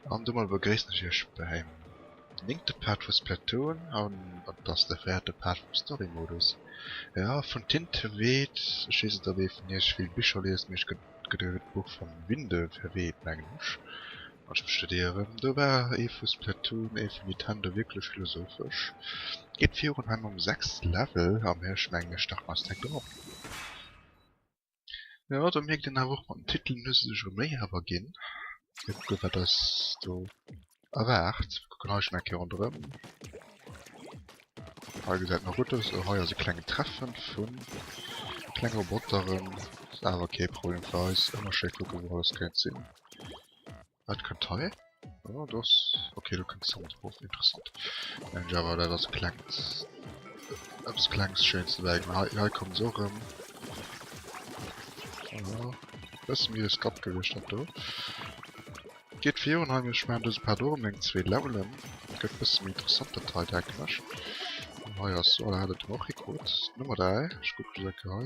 An du mal begreesst ich beim linkte Part von Splatoon und das der vierte Part vom Story Modus. Ja, von Tinte weht, schießt da wie von ich viel Bücher lesen, mich gedreht Buch von Winde verweht, Englisch. Und ich studiere, da war von Splatoon, von Nintendo wirklich philosophisch. Geht 4 und um 6 Level, am Hirschmenge Stachmaster drauf. Ja, da merkt den auch mal Titel müssen sich mehr aber gehen. Ich gucke, was das so erwacht. Genau, ich merke hier unten. Wie gesagt, noch gut ist, heuer so kleine Treffen von kleinen Robotern. Ist aber okay, Problem für uns. Immer schön gucken, wo das keinen Sinn. Was kann Teil? Ja, das. Okay, du kannst Sound drauf, interessant. Wenn Java da das klingt. Das klingt schönste Wegen. Ja, kommt so rum. Ja, das ist mir das abgewischt hat, du. Geht 4 und haben ich meine, das Pardon mit 2 Leveln. Gibt ein bisschen interessanter Teil, der Knasch. Oh ja, so, da hat er noch kurz. Nummer 3. Ich gucke gesagt, ja,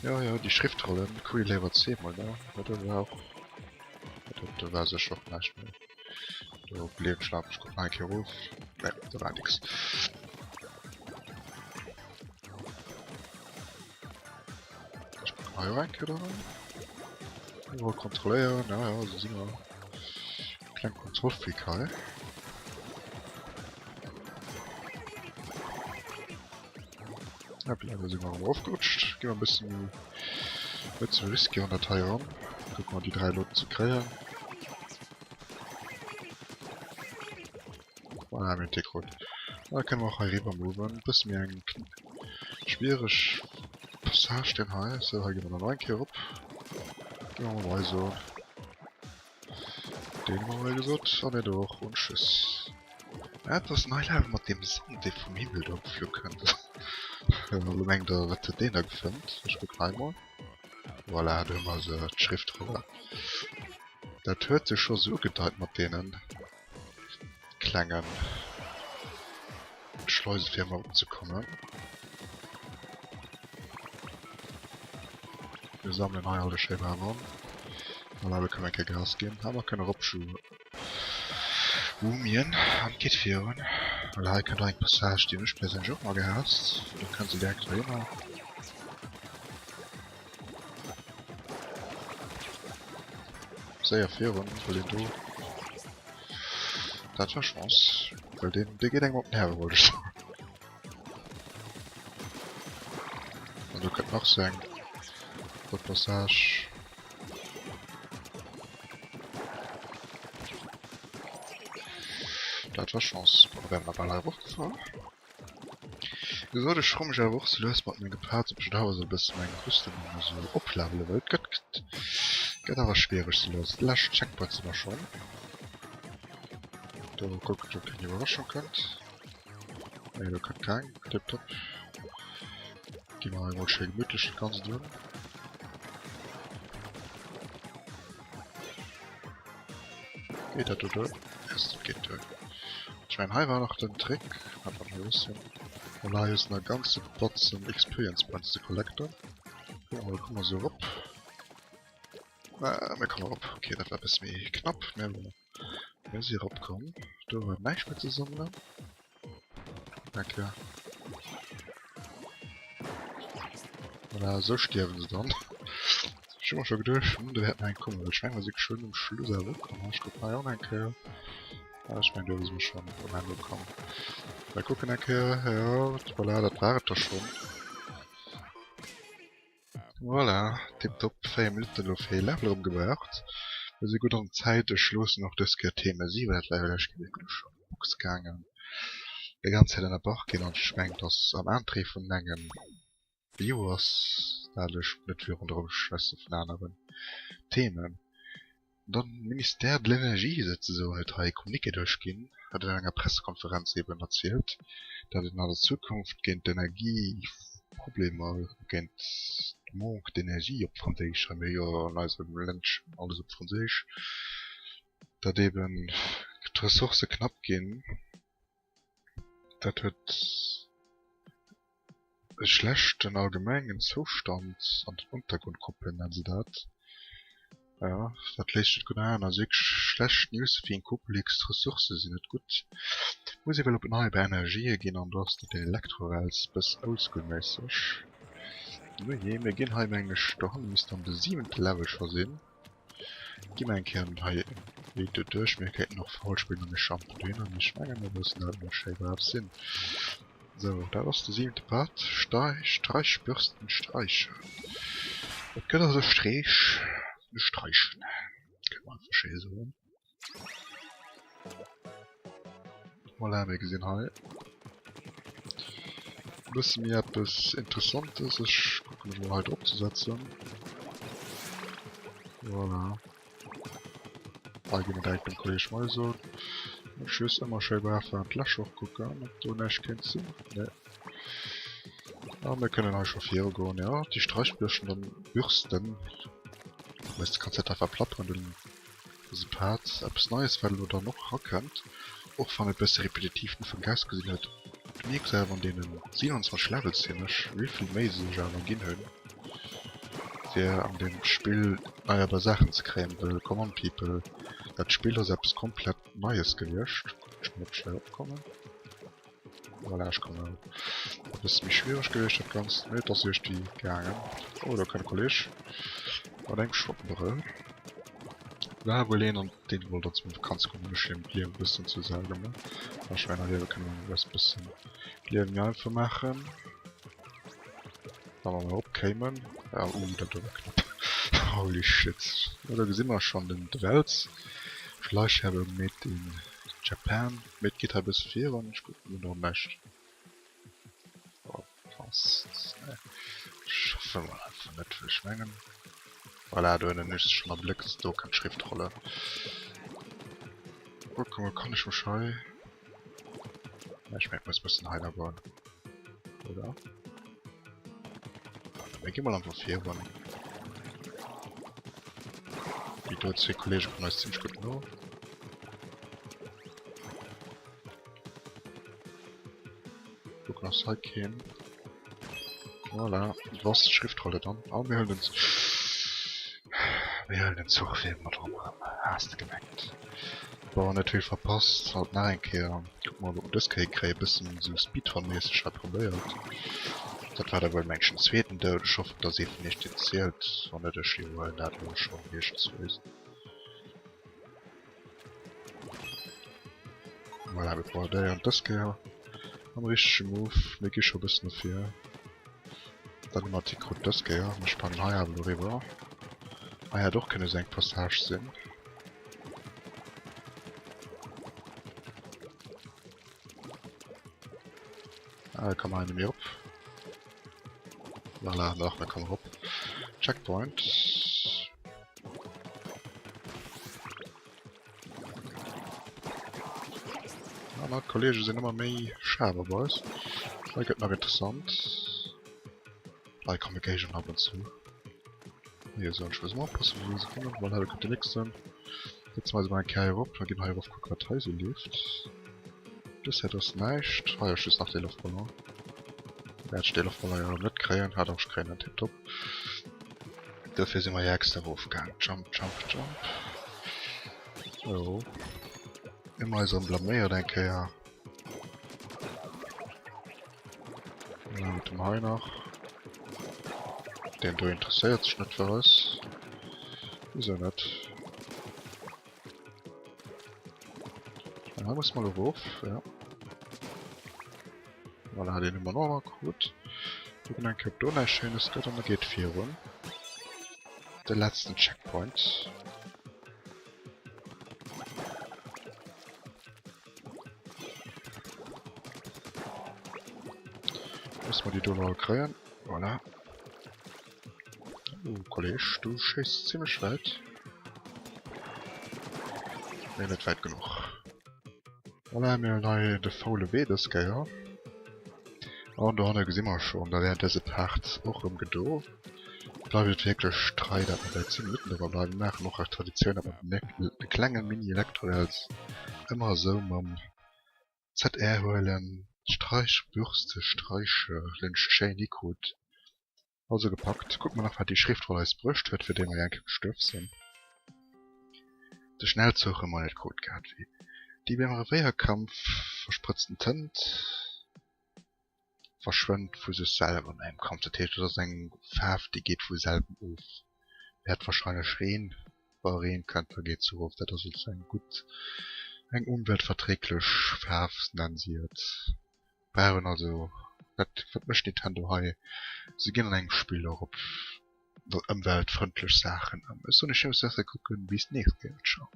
ja, ja, die Schriftrollen. Cool, Lever 10 mal, ne? Das war auch. Das war so schon nicht mehr. Du blieb schlafen, ich guck mal hier ruf. Ne, da war nix. Ich guck mal hier rein, oder? Ja, kontrollieren, ja, so sind wir. Kleinen Kontrollfreak. Ja, leider sind wir aufgerutscht. Gehen wir ein bisschen mit zu risky an der Teil ran. Gucken mal die 3 Leute zu kriegen. Ah, mit der Grund. Da können wir auch rüber moven. Ein bisschen mehr ein schwierig Passage den hier. So, hier gehen wir noch ein Kehr ab. Gehen wir mal so. Den haben wir mal gesagt. Aber doch, und tschüss. Ja, das neue Level mit dem Sand, der vom Himmel da pflücken. Ja, du meinst, da wird den da gefilmt. Ich guck einmal. Voilà, da haben wir so die Schrift drüber. Das hört sich schon so gedeiht mit denen kleinen Schleusefirma umzukommen. Wir sammeln hier alle Schäfer an. Voilà, wir können kein Gas geben, aber wir können Robschuhe umien und geht führen. Voilà, ich kann eine Passage, die nicht mehr auch mal gehasst. Dann kannst du direkt reden. Sehr führen, weil den du. Das war Chance. Weil der geht irgendwo auf den Herr, wollte ich sagen. Und du könnt noch sagen, Gott Passage. Das war Chance. Wir werden aber leider hochgefahren. Wir sollten schon ja auch so lösen, mit mir gepaart, so bestimmt so ein bisschen meine Rüstung so abladen wird. Geht aber schwierig zu lösen. Lass Checkpoints immer schon. Du guckst, ob ihr die Überraschung könnt. Ne, du kannst keinen. Tipptopp. Gehen wir mal schön gemütlich das Ganze durch. Geht das durch? Es geht durch. Ich meine, hier war noch der Trick. Hat man ein bisschen. Und da ist eine ganze Batzen Experience Points zu collecten. Gucken wir so rup. Wir kommen rup. Okay, das war ein bisschen knapp. Wenn sie rumkommen, da war nicht mehr zusammen. Danke. Oder so sterben sie dann. Ich hab mir schon gedacht, da hätten einen kommen. Ich meine, sie schön im Schluss erwürden. Ich guck mal, ja, danke. Ja, ich meine, da müssen wir schon kommen. Wir gucken, danke. Ja, voilà, das war es doch schon. Voilà, tipptopp, 4 Minuten auf 4 Level umgebracht. Wir sind gut an Zeit, der Schluss noch das Thema 7 hat, weil ich wirklich schon Box gegangen. Die ganze Zeit in der Bach gehen und schwenkt das am Antrieb von Mengen Viewers, dadurch nicht für unsere Schwester von anderen Themen. Dann Minister der Energie setzen so eine 3 Kommunike durchgehen, hat in einer Pressekonferenz eben erzählt, dass in der Zukunft gegen Energieprobleme, gegen Manque d'Energie auf Französisch, haben wir ja also im Land alles auf Französisch, dass eben die Ressourcen knapp gehen, das wird schlechten allgemeinen Zustand an den Untergrundgruppen, nennen sie das. Ja, dat lecht gut an, as ik schlecht News wie en Kuppelix Ressource sinn net gut. Muss ich well op neue Energie ginn an dass den Elektrowels bis oldschoolmäßig. No je, mir ginn heim eng gestochen, mis an de 7. Level versinn. Gi mein Kern ha wie du duch mir ket noch Fallspiel an Shampooen an schmengen Schäber sinn. So, da was der 7. Part. Streichbürsten streichen. Dat gëtt also Strich streichen. Kann man versche so. Voilà, wir gesehen halt. Bis mir etwas Interessantes ist, gucken wir mal halt umzusetzen. Voilà. Allgemein direkt im College mal so. Tschüss, immer schön werfen und Lasch auch gucken, ob du nicht kennst. Ne. Aber wir können halt schon 4 gehen, ja. Die Streichbürsten dann bürsten. Das kannst du einfach plappern, dann diese Parts, ob es Neues weil oder noch erkannt. Auch von ein bisschen repetitiven von Gas gesehen hat. Nicht selber an denen 27 Levels sind, wie viel mehr sie schon gehen hören. Der an dem Spiel neue Sachen zu kriegen will, come on people. Das Spiel hat selbst komplett Neues gelöscht. Ich muss schnell abkommen. Voilà, ich komme. Das ist mich schwierig gelöscht, das Ganze. Ne, das ist die gegangen. Oh, da kann Kollege. Aber denk schon drin. Ja, wohl und den wohl dazu kannst du bestimmt hier ein bisschen zu sagen, ne? Wahrscheinlich hier können wir das ein bisschen hier einfach machen. Da wir mal abkämen. Ja, da war knapp. Holy shit. Ja, da sind wir schon in der Welt. Vielleicht habe ich mit in Japan mit Gitter bis 4 und ich gucke mir noch nicht. Oh, fast. Ne. Schaffen wir einfach nicht viel schmengen. Voilà, du nicht schon mal blickst, du keine Schriftrolle. Oh, guck mal, kann ich mal schauen. Ja, ich merke, muss ein bisschen heiler bauen. Oder? Wir gehen mal einfach 4 Wann. Die deutsche Kollege kommt meist ziemlich gut noch. Guck nach Sidekin. Voilà, was Schriftrolle dann. Aber wir hören uns. Wir hören den Zugfilm mal drum. Hast du gemerkt. War natürlich verpasst, halt nach ein Kehr. Guck mal, ob das kriege, bisschen so Speedrun-mäßig hat probiert. Das war da wohl Menschen zweiten, der ich hoffe, dass sie nicht erzählt, sondern der Ski wollen, da hat man schon nicht zu wissen. Voilà, wir brauchen der und das Kehr. Am richtigen Move, mir geht schon ein bisschen dafür. Dann mal die Kuckt das Kehr, wir spannen hier aber rüber. Ah ja, doch keine Senkpassage sind. Ah, da kann man eine mehr ab. Voilà, noch, da kann man ab. Checkpoint. Ja, meine Kollegen sind immer mehr Schaber, Boys. Das wird noch interessant. Bei Communication ab und zu. Hier so ein Schuss mal passen, wie sie kommen, weil halt könnte nichts sein. Jetzt mal so mein Kerl ab, dann gehen wir auf gucken, was hier so läuft. Das hätte das nicht. Ah ja, Schuss nach der Luftballon. Er hat den Luftballon ja nicht kriegen, hat auch keinen Tipp-Top. Dafür sind wir ja extra aufgegangen. Jump, jump, jump. So. Immer so ein Blamier, denke ich, ja. Ja, mit dem Hai noch. Den du interessiert sich nicht für was. Wieso nicht? Dann haben wir es mal drauf, ja. Weil er hat den immer noch mal gut. Wir können ein Kapitol ein schönes Gott und da geht 4 rum. Der letzte Checkpoint. Müssen wir die Dollar kriegen. Voilà. Kollege, du schießt ziemlich weit. Ne, nicht weit genug. Voilà, wir haben neue de faule Weider, gell? Und da haben wir gesehen schon, da während diese Part auch im Gedo. Da wird wirklich Streit, aber wir ziemlich mitten dabei bleiben. Nach noch als Tradition, aber mit kleinen Mini-Elektroels. Immer so, man ZR holen, Streichbürste, Streiche, den Shiny Code. Also gepackt. Guck mal nach, was die Schriftrolle ist brücht wird, für den wir eigentlich gestürzt sind. de Schnellzug immer net gut gehabt wie. Die beim Wehrkampf verspritzten Tint verschwindt vu sich selber in einem Kampf der Titel oder sein Pfaff, die geht wohl selber auf. Er hat wahrscheinlich schrien, reden könnt vergeht zu auf, dat er sozusagen gut eng umweltverträglich Pfaff nansiert. Bayern also wat mischt die Tando hei sie gehen an eng Spieler op umweltfreundlich Sachen. Ist so eine schöne Sache gucken, wie es nächstes geht. Ciao.